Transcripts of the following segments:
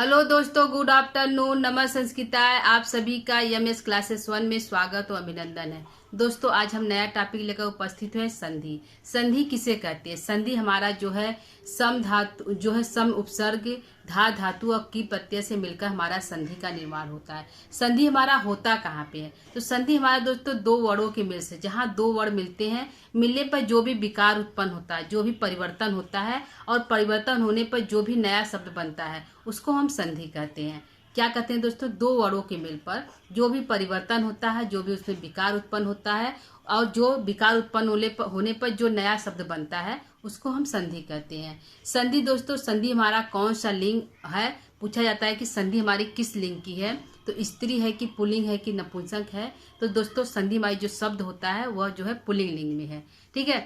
Hello दोस्तों, good afternoon, नमः संस्कृताय। आप सभी का एमएस क्लासेस 1 में स्वागत और अभिनंदन है। दोस्तों, आज हम नया टॉपिक लेकर उपस्थित हुए संधि। संधि किसे कहते हैं? संधि हमारा जो है सम धातु जो है सम उपसर्ग धा धातु और की प्रत्यय से मिलकर हमारा संधि का निर्माण होता है। संधि हमारा होता कहाँ पे है? तो संधि हमारा दोस्तों दो वर्णों के मेल से, जहाँ दो वर्ण मिलते हैं, मिलने पर जो भी विकार उत्पन्न होता है, जो भी परिवर्तन होता है और परिवर्तन होने पर जो भी नया शब्द बनता है, उसको हम संधि कहते हैं। क्या कहते हैं दोस्तों? दो वर्णों के मेल पर जो भी परिवर्तन होता है, जो भी उसमें विकार उत्पन्न होता है और जो विकार उत्पन्न होने पर जो नया शब्द बनता है, उसको हम संधि कहते हैं। संधि दोस्तों, संधि हमारा कौन सा लिंग है? पूछा जाता है कि संधि हमारी किस लिंग की है, तो स्त्री है कि पुल्लिंग है कि नपुंसक है। तो दोस्तों, संधि हमारी जो शब्द होता है वह जो है पुल्लिंग लिंग में है। ठीक है,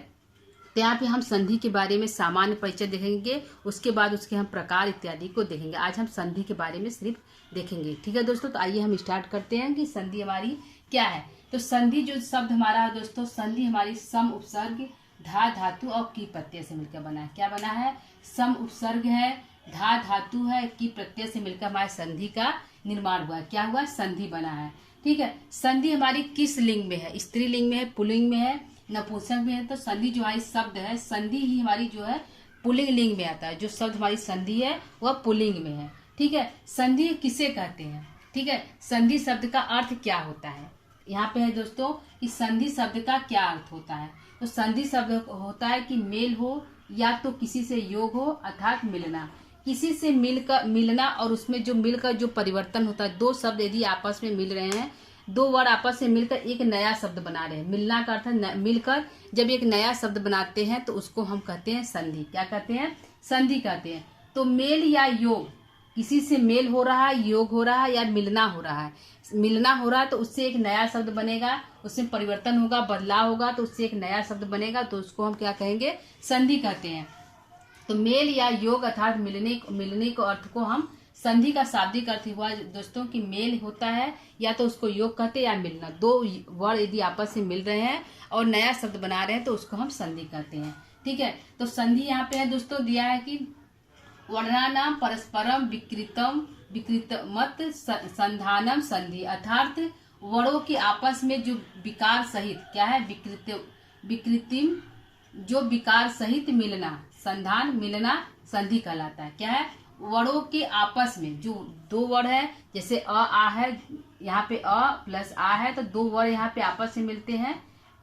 तो यहाँ पे हम संधि के बारे में सामान्य परिचय देखेंगे, उसके बाद उसके हम प्रकार इत्यादि को देखेंगे। आज हम संधि के बारे में सिर्फ देखेंगे। ठीक है दोस्तों, तो आइए हम स्टार्ट करते हैं कि संधि हमारी क्या है। तो संधि जो शब्द हमारा है दोस्तों, संधि हमारी सम उपसर्ग धा धातु और की प्रत्यय से मिलकर बना है। क्या बना है? सम उपसर्ग है, धा धातु है, की प्रत्यय से मिलकर हमारे संधि का निर्माण हुआ है। क्या हुआ? संधि बना है। ठीक है, संधि हमारी किस लिंग में है? स्त्री लिंग में है, पुल्लिंग में है, नपुंसक में है। तो संधि जो हमारी शब्द है, संधि ही हमारी जो है पुल्लिंग लिंग में आता है। जो शब्द हमारी संधि है वह पुल्लिंग में है। ठीक है, संधि किसे कहते हैं? ठीक है, संधि शब्द का अर्थ क्या होता है? यहाँ पे है दोस्तों कि संधि शब्द का क्या अर्थ होता है। तो संधि शब्द होता है कि मेल हो या तो किसी से योग हो, अर्थात मिलना। किसी से मिलना और उसमें जो मिलकर जो परिवर्तन होता है, दो शब्द यदि आपस में मिल रहे हैं, दो वर्ड आपस में मिलकर एक नया शब्द बना रहे हैं। मिलना का अर्थ है मिलकर जब एक नया शब्द बनाते हैं तो उसको हम कहते हैं संधि। क्या कहते हैं? संधि कहते हैं। तो मेल या योग, किसी से मेल हो रहा है, योग हो रहा है या मिलना हो रहा है। मिलना हो रहा है तो उससे एक नया शब्द बनेगा, उसमें परिवर्तन होगा, बदलाव होगा, तो उससे एक नया शब्द बनेगा, तो उसको हम क्या कहेंगे? संधि कहते हैं। तो मेल या योग अर्थात मिलने को अर्थ को हम संधि का शाब्दिक अर्थ हुआ दोस्तों कि मेल होता है या तो उसको योग कहते हैं या मिलना। दो वर्ड यदि आपस में मिल रहे हैं और नया शब्द बना रहे हैं तो उसको हम संधि कहते हैं। ठीक है, तो संधि यहाँ पे है दोस्तों दिया है कि वर्णानाम परस्परम विकृतमत संधानम संधि, अर्थात वर्णों के आपस में जो विकार सहित क्या है? विकृतिम, जो विकार सहित मिलना, संधान मिलना संधि कहलाता है। क्या है? वर्णों के आपस में जो दो वर्ण है, जैसे अ आ है, यहाँ पे अ प्लस आ है, तो दो वर्ण यहाँ पे आपस में मिलते हैं।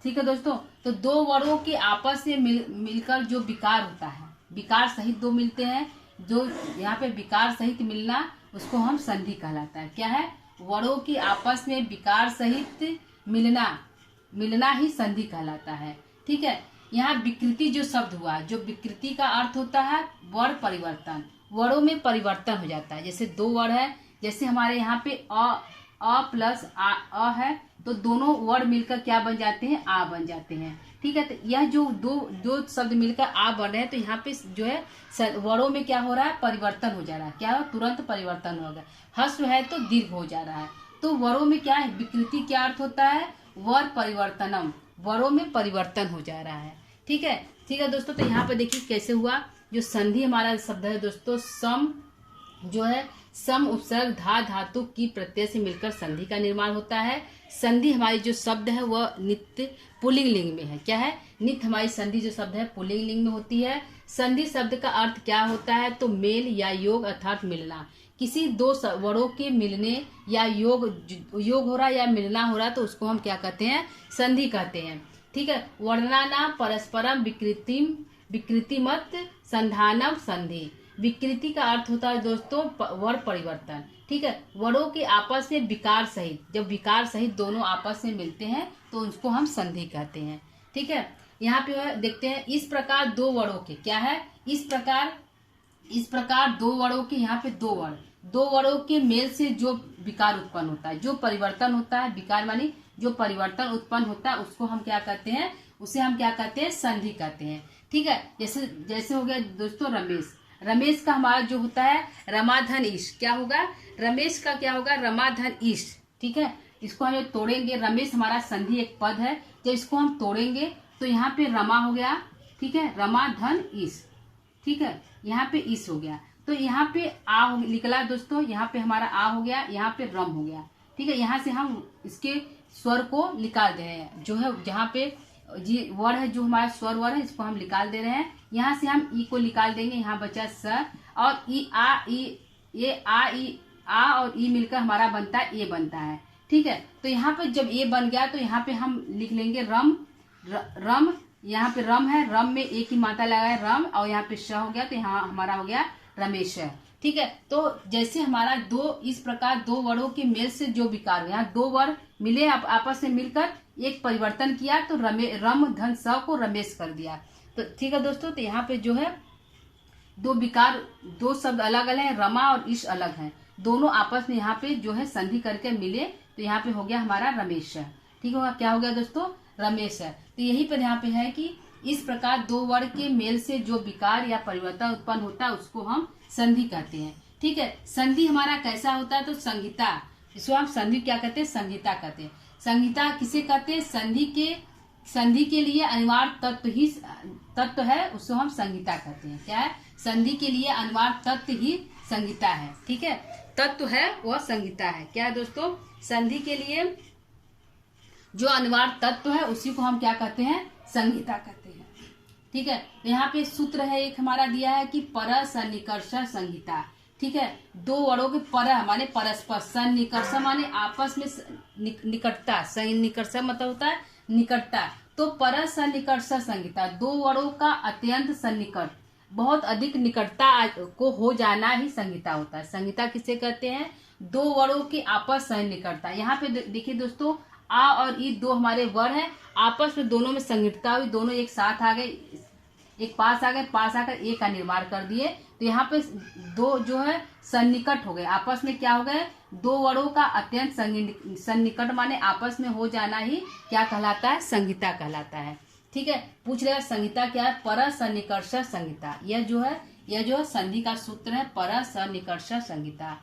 ठीक है दोस्तों, तो दो वर्णों के आपस में मिलकर जो विकार होता है, विकार सहित दो मिलते हैं, जो यहाँ पे विकार सहित मिलना, उसको हम संधि कहलाता है। क्या है? वर्णों के आपस में विकार सहित मिलना ही संधि कहलाता है। ठीक है, यहाँ विकृति जो शब्द हुआ, जो विकृति का अर्थ होता है वर्ण परिवर्तन, वर्णों में परिवर्तन हो जाता है। जैसे दो वर्ण है, जैसे हमारे यहाँ पे अ प्लस अ है, तो दोनों वर्ण मिलकर क्या बन जाते हैं? आ बन जाते हैं। ठीक है, तो यह जो दो शब्द मिलकर आ बन रहे हैं, तो यहाँ पे जो है वर्णों में क्या हो रहा है? परिवर्तन हो जा रहा है। क्या हो? तुरंत परिवर्तन होगा। ह्रस्व है तो दीर्घ हो जा रहा है। तो वर्णों में क्या है? विकृति क्या अर्थ होता है? वर्ण परिवर्तनम, वर्णों में परिवर्तन हो जा रहा है। ठीक है दोस्तों, तो यहाँ पे देखिए कैसे हुआ। जो संधि हमारा शब्द है दोस्तों, सम जो है सम उपसर्ग धा धातु की प्रत्यय से मिलकर संधि का निर्माण होता है। संधि हमारी जो शब्द है वह नित्य पुल्लिंग लिंग में है। क्या है? नित्य हमारी संधि जो शब्द है पुल्लिंग लिंग में होती है। संधि शब्द का अर्थ क्या होता है? तो मेल या योग अर्थात मिलना। किसी दो वर्णों के मिलने या योग हो रहा है या मिलना हो रहा है, तो उसको हम क्या कहते हैं? संधि कहते हैं। ठीक है, वर्णानाम परस्परम विकृतिमत संधानम संधि। विकृति का अर्थ होता है दोस्तों वर्ण परिवर्तन। ठीक है, वर्णों के आपस में विकार सहित, जब विकार सहित दोनों आपस में मिलते हैं तो उसको हम संधि कहते हैं। ठीक है, यहाँ पे देखते हैं, इस प्रकार दो वर्णों के क्या है? इस प्रकार दो वर्णों के, यहाँ पे दो वर्णों के मेल से जो विकार उत्पन्न होता है, जो परिवर्तन होता है, विकार मानी जो परिवर्तन उत्पन्न होता है, उसको हम क्या कहते हैं? उसे हम क्या कहते हैं? संधि कहते हैं। ठीक है, जैसे हो गया दोस्तों रमेश का हमारा जो होता है रमाधन ईश, क्या होगा? रमेश का क्या होगा? रमाधन ईश। ठीक है, इसको हम तोड़ेंगे, रमेश हमारा संधि एक पद है, जब इसको हम तोड़ेंगे तो यहाँ पे रमा हो गया। ठीक है, रमाधन ईश। ठीक है, यहाँ पे ईश हो गया। तो यहाँ पे आ निकला दोस्तों, यहाँ पे हमारा आ हो गया, यहाँ पे रम हो गया। ठीक है, यहाँ से हम इसके स्वर को निकाल दे रहे हैं, जो है जहाँ पे जी वर्ड है, जो हमारा स्वर वर्ड है, इसको हम निकाल दे रहे हैं। यहाँ से हम ई को निकाल देंगे, यहाँ बचा स, और ई आ ई, ये आ ई, आ और ई मिलकर हमारा बनता है ए बनता है। ठीक है, तो यहाँ पे जब ए बन गया तो यहाँ पे हम लिख लेंगे रम, रम, यहाँ पे रम है, रम में एक ही मात्रा लगा है रम, और यहाँ पे श हो गया, तो यहाँ हमारा हो गया रमेश। ठीक है, तो जैसे हमारा दो, इस प्रकार दो वर्डों के मेल से जो विकार हुआ, यहाँ दो वर्ड मिले, आपस में मिलकर एक परिवर्तन किया, तो रम धन स को रमेश कर दिया। तो ठीक है दोस्तों, तो यहाँ पे जो है दो विकार, दो शब्द अलग अलग है, रमा और ईश अलग है, दोनों आपस में यहाँ पे जो है संधि करके मिले, तो यहाँ पे हो गया हमारा रमेश। ठीक होगा, क्या हो गया दोस्तों, रमेश। तो यही पर यहाँ पे है कि इस प्रकार दो वर्ण के मेल से जो विकार या परिवर्तन उत्पन्न होता है उसको हम संधि कहते हैं। ठीक है, संधि हमारा कैसा होता है, तो संहिता, इसको हम संधि क्या कहते हैं, संहिता कहते हैं। संहिता किसे कहते हैं, संधि के लिए अनिवार्य तत्व है, उसको हम संहिता कहते हैं। क्या है, संधि के लिए अनिवार्य तत्व ही संहिता है। ठीक है, तत्व है वह संहिता है। क्या है दोस्तों, संधि के लिए जो अनिवार्य तत्व है उसी को हम क्या कहते हैं, संहिता कहते हैं। ठीक है, यहाँ पे सूत्र है एक हमारा दिया है कि पर सन्निकर्ष संहिता। ठीक है, दो वर्णों के पर माने परस्पर, सन्निकर्ष माने आपस में निकटता, सन्निकर्ष मतलब होता है निकटता, तो पर सन्निकर्ष संहिता, दो वर्णों का अत्यंत सन्निकट, बहुत अधिक निकटता को हो जाना ही संहिता होता है। संहिता किसे कहते हैं, दो वर्णों के आपस सन्निकटता। यहाँ पे देखिए दोस्तों, आ और ई दो हमारे वर्ण हैं, आपस में दोनों में संगीतता हुई, दोनों एक साथ आ गए, एक पास आ गए, पास आकर एक का निर्माण कर दिए, तो यहाँ पे दो जो है सन्निकट हो गए, आपस में क्या हो गए, दो वर्णों का अत्यंत सन्निकट माने आपस में हो जाना ही क्या कहलाता है, संहिता कहलाता है। ठीक है, पूछ रहे संहिता क्या है, पर सन्निकर्ष संहिता। यह जो संधि का सूत्र है, पर सन्निकर्ष संहिता,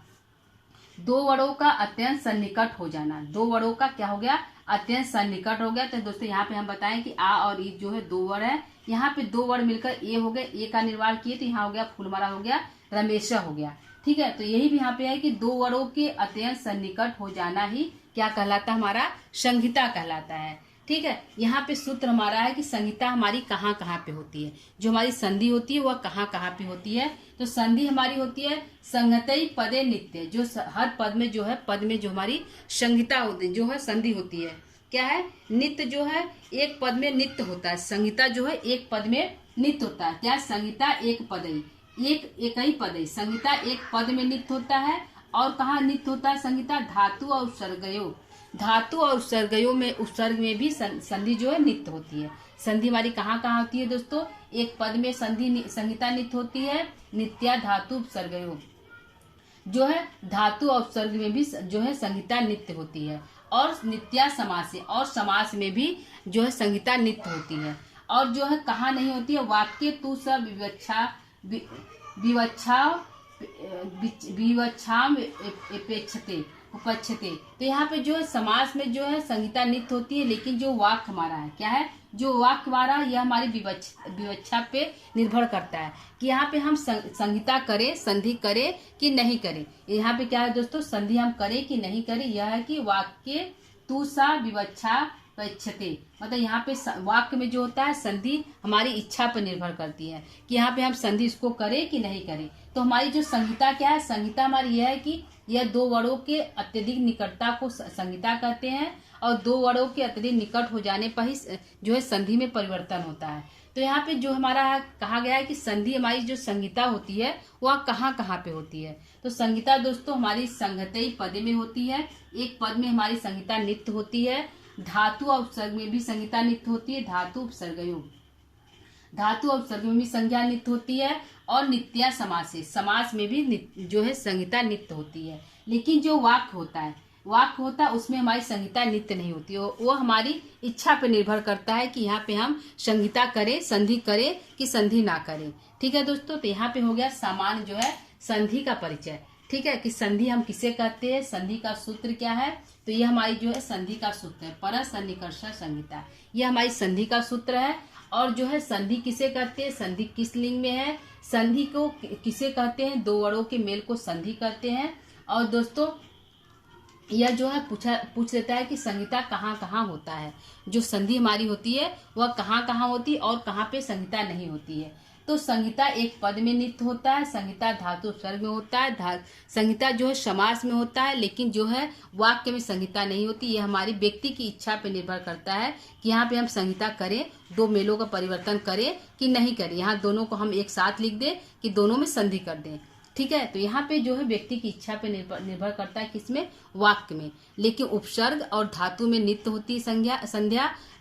दो वर्णों का अत्यंत सन्निकट हो जाना, दो वर्णों का क्या हो गया, अत्यंत सन्निकट हो गया। तो दोस्तों यहाँ पे हम बताएं कि आ और ई जो है दो वर्ण है, यहाँ पे दो वर्ण मिलकर ए हो गए, ए का निर्माण किए, तो यहाँ हो गया फूलमाला हो गया, रमेशा हो गया। ठीक है, तो यही भी यहाँ पे है कि दो वर्णों के अत्यंत सन्निकट हो जाना ही क्या कहलाता है, हमारा संहिता कहलाता है। ठीक है, यहाँ पे सूत्र हमारा है कि संहिता हमारी कहाँ कहाँ पे होती है, जो हमारी संधि होती है वह कहाँ कहाँ पे होती है। तो संधि हमारी होती है संगतई पदे नित्य, जो हर पद में जो है, पद में जो हमारी संहिता होती जो है, संधि होती है। क्या है, नित्य जो है एक पद में नित्य होता है, संहिता जो है एक पद में नित्य होता है। क्या, संहिता एक पदई, एक ही पदई, संहिता एक पद में नित्य होता है। और कहाँ नित्य होता है संहिता, धातु और उपसर्गयों, धातु और उपसर्गयों में, उपसर्ग में भी संधि जो है नित्य होती है। संधि हमारी कहाँ कहाँ होती है दोस्तों, एक पद में संहिता नित्य होती है, नित्या धातु उपसर्गयों जो है, धातु और उपसर्ग में भी जो है संहिता नित्य होती है। और नित्या समास से, और समास में भी जो है संहिता नित्य होती है। और जो है कहाँ नहीं होती है, वाक्य तू सब विवक्षाम अपेक्षते उपक्षते, तो यहाँ पे जो है समास में जो है संहिता नित्य होती है, लेकिन जो वाक्य हमारा है, क्या है, जो वाक्य हमारा, यह हमारी विवक्षा पे निर्भर करता है कि यहाँ पे हम संहिता करें, संधि करें कि नहीं करें। यहाँ पे क्या है दोस्तों, संधि हम करें कि नहीं करें, यह है कि वाक्य तू सा विवक्षा पक्षते, मतलब यहाँ पे वाक्य में जो होता है संधि हमारी इच्छा पर निर्भर करती है कि यहाँ पे हम संधि इसको करें कि नहीं करें। तो हमारी जो संहिता क्या है, संहिता हमारी यह है कि यह दो वर्णों के अत्यधिक निकटता को संहिता कहते हैं, और दो वर्णों के अत्यधिक निकट हो जाने पर ही जो है संधि में परिवर्तन होता है। तो यहाँ पे जो हमारा कहा गया है कि संधि हमारी जो संहिता होती है वह कहाँ कहाँ पे होती है, तो संहिता दोस्तों हमारी संगतई पद में होती है, एक पद में हमारी संहिता नित्य होती है, धातु और उपसर्ग में भी संहिता नित्य होती है, धातु उपसर्गयों, धातु और उपसर्ग में भी संज्ञा नित्य होती है, और नित्या समास से, समास में भी जो है संहिता नित्य होती है। लेकिन जो वाक्य होता है उसमें हमारी संहिता नित्य नहीं होती है, वो हमारी इच्छा पर निर्भर करता है कि यहाँ पे हम संहिता करें, संधि करें कि संधि ना करें। ठीक है दोस्तों, तो यहाँ पे हो गया सामान्य जो है संधि का परिचय। ठीक है, कि संधि हम किसे कहते हैं, संधि का सूत्र क्या है, तो ये हमारी जो है संधि का सूत्र है, पर सन्निकर्ष संहिता, ये हमारी संधि का सूत्र है। और जो है संधि किसे कहते हैं, संधि किस लिंग में है, संधि को किसे कहते हैं, दो वर्णों के मेल को संधि कहते हैं। और दोस्तों यह जो है पूछ लेता है कि संहिता कहाँ कहाँ होता है, जो संधि हमारी होती है वह कहाँ कहाँ होती है और कहाँ पे संहिता नहीं होती है। तो संहिता एक पद में नित्य होता है, संहिता धातु उपसर्ग में होता है, संहिता जो है समास में होता है, लेकिन जो है वाक्य में संहिता नहीं होती। यह हमारी व्यक्ति की इच्छा पे निर्भर करता है कि यहाँ पे हम संहिता करें, दो मेलों का परिवर्तन करें कि नहीं करें। यहाँ दोनों को हम एक साथ लिख दें कि दोनों में संधि कर दें, ठीक है। तो यहाँ पे जो है व्यक्ति की इच्छा पे निर्भर करता है, किसमें, वाक्य में। लेकिन उपसर्ग और धातु में नित्य होती है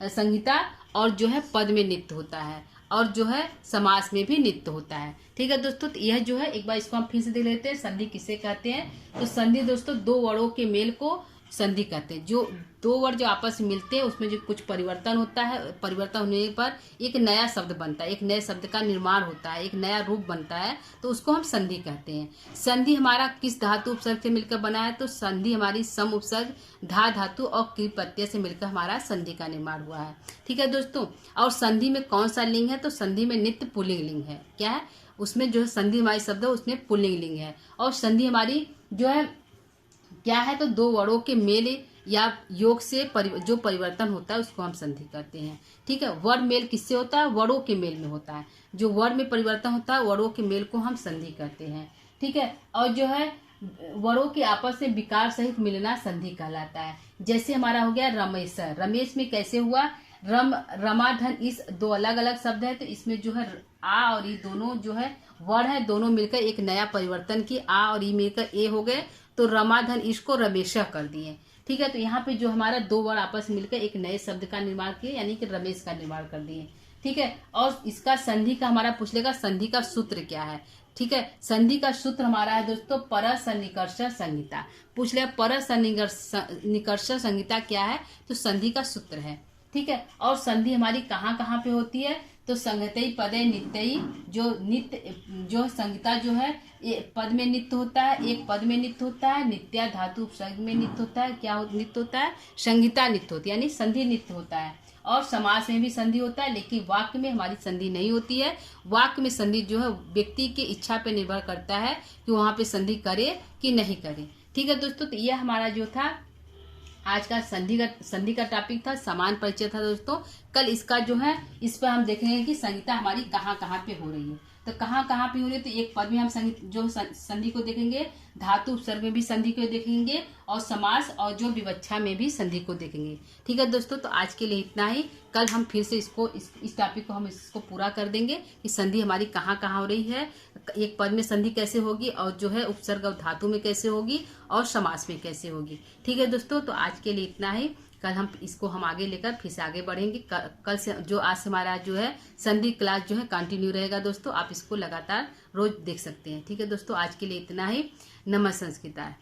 संहिता, और जो है पद में नित्य होता है, और जो है समास में भी नित्य होता है, ठीक है दोस्तों। तो यह जो है एक बार इसको हम फिर से देख लेते हैं, संधि किसे कहते हैं। तो संधि दोस्तों दो वर्णों के मेल को संधि कहते हैं। जो दो वर्ण जो आपस में मिलते हैं उसमें जो कुछ परिवर्तन होता है, परिवर्तन होने पर एक नया शब्द बनता है, एक नए शब्द का निर्माण होता है, एक नया रूप बनता है, तो उसको हम संधि कहते हैं। संधि हमारा किस धातु उपसर्ग से मिलकर बना है, तो संधि हमारी सम उपसर्ग धा धातु और क्रिया प्रत्यय से मिलकर हमारा संधि का निर्माण हुआ है, ठीक है दोस्तों। और संधि में कौन सा लिंग है, तो संधि में नित्य पुल्लिंग लिंग है। क्या है उसमें, जो है संधि हमारी शब्द है उसमें पुल्लिंग लिंग है। और संधि हमारी जो है क्या है, तो दो वर्णों के मेल या योग से जो परिवर्तन होता है उसको हम संधि करते हैं, ठीक है। वर्ण मेल किससे होता है, वर्णों के मेल में होता है। जो वर्ण में परिवर्तन होता है वर्णों के मेल को हम संधि करते हैं, ठीक है। और जो है वर्णों के आपस में विकार सहित मिलना संधि कहलाता है। जैसे हमारा हो गया रमेश, रमेश में कैसे हुआ, रमा धन इस दो अलग अलग शब्द है, तो इसमें जो है आ और ई दोनों जो है वर्ण है, दोनों मिलकर एक नया परिवर्तन की, आ और ई मिलकर ए हो गए, तो रमाधन इसको रमेशा कर दिए, ठीक है। तो यहाँ पे जो हमारा दो वर्ण आपस में मिलकर एक नए शब्द का निर्माण किए, यानी कि रमेश का निर्माण कर दिए, ठीक है। और इसका संधि का हमारा पूछ लेगा संधि का सूत्र क्या है, ठीक है। संधि का सूत्र हमारा है दोस्तों पर सन्निकर्ष संहिता। पूछ लिया पर सन्निकर्ष संहिता क्या है, तो संधि का सूत्र है, ठीक है। और संधि हमारी कहाँ कहाँ पे होती है, तो संगतई पदे नित्यई, जो संहिता जो है पद में नित्य होता है, एक पद में नित्य होता है, नित्या धातु उपसर्ग में नित्य होता है। क्या नित्य होता है, संहिता नित्य होती है, यानी संधि नित्य होता है। और समास में भी संधि होता है, लेकिन वाक्य में हमारी संधि नहीं होती है। वाक्य में संधि जो है व्यक्ति की इच्छा पे निर्भर करता है कि वहां पे संधि करे कि नहीं करे, ठीक है दोस्तों। तो यह हमारा जो था आज का संधि का टॉपिक था, समान परिचय था दोस्तों। कल इसका जो है इस पर हम देखेंगे कि संहिता हमारी कहाँ कहाँ पे हो रही है। तो कहाँ कहाँ पे हो रही है, तो एक पद में हम संधि को देखेंगे, धातु उपसर्ग में भी संधि को देखेंगे, और समास और जो विवक्षा में भी संधि को देखेंगे, ठीक है दोस्तों। तो आज के लिए इतना ही। कल हम फिर से इस टॉपिक को हम इसको पूरा कर देंगे कि संधि हमारी कहाँ कहाँ हो रही है, एक पद में संधि कैसे होगी, और जो है उपसर्ग और धातु में कैसे होगी, और समास में कैसे होगी, ठीक है दोस्तों। तो आज के लिए इतना ही। कल हम आगे लेकर फिर से आगे बढ़ेंगे। कल से जो आज से हमारा जो है संधि क्लास जो है कंटिन्यू रहेगा दोस्तों। आप इसको लगातार रोज देख सकते हैं, ठीक है दोस्तों। आज के लिए इतना ही। नमः संस्कृताय।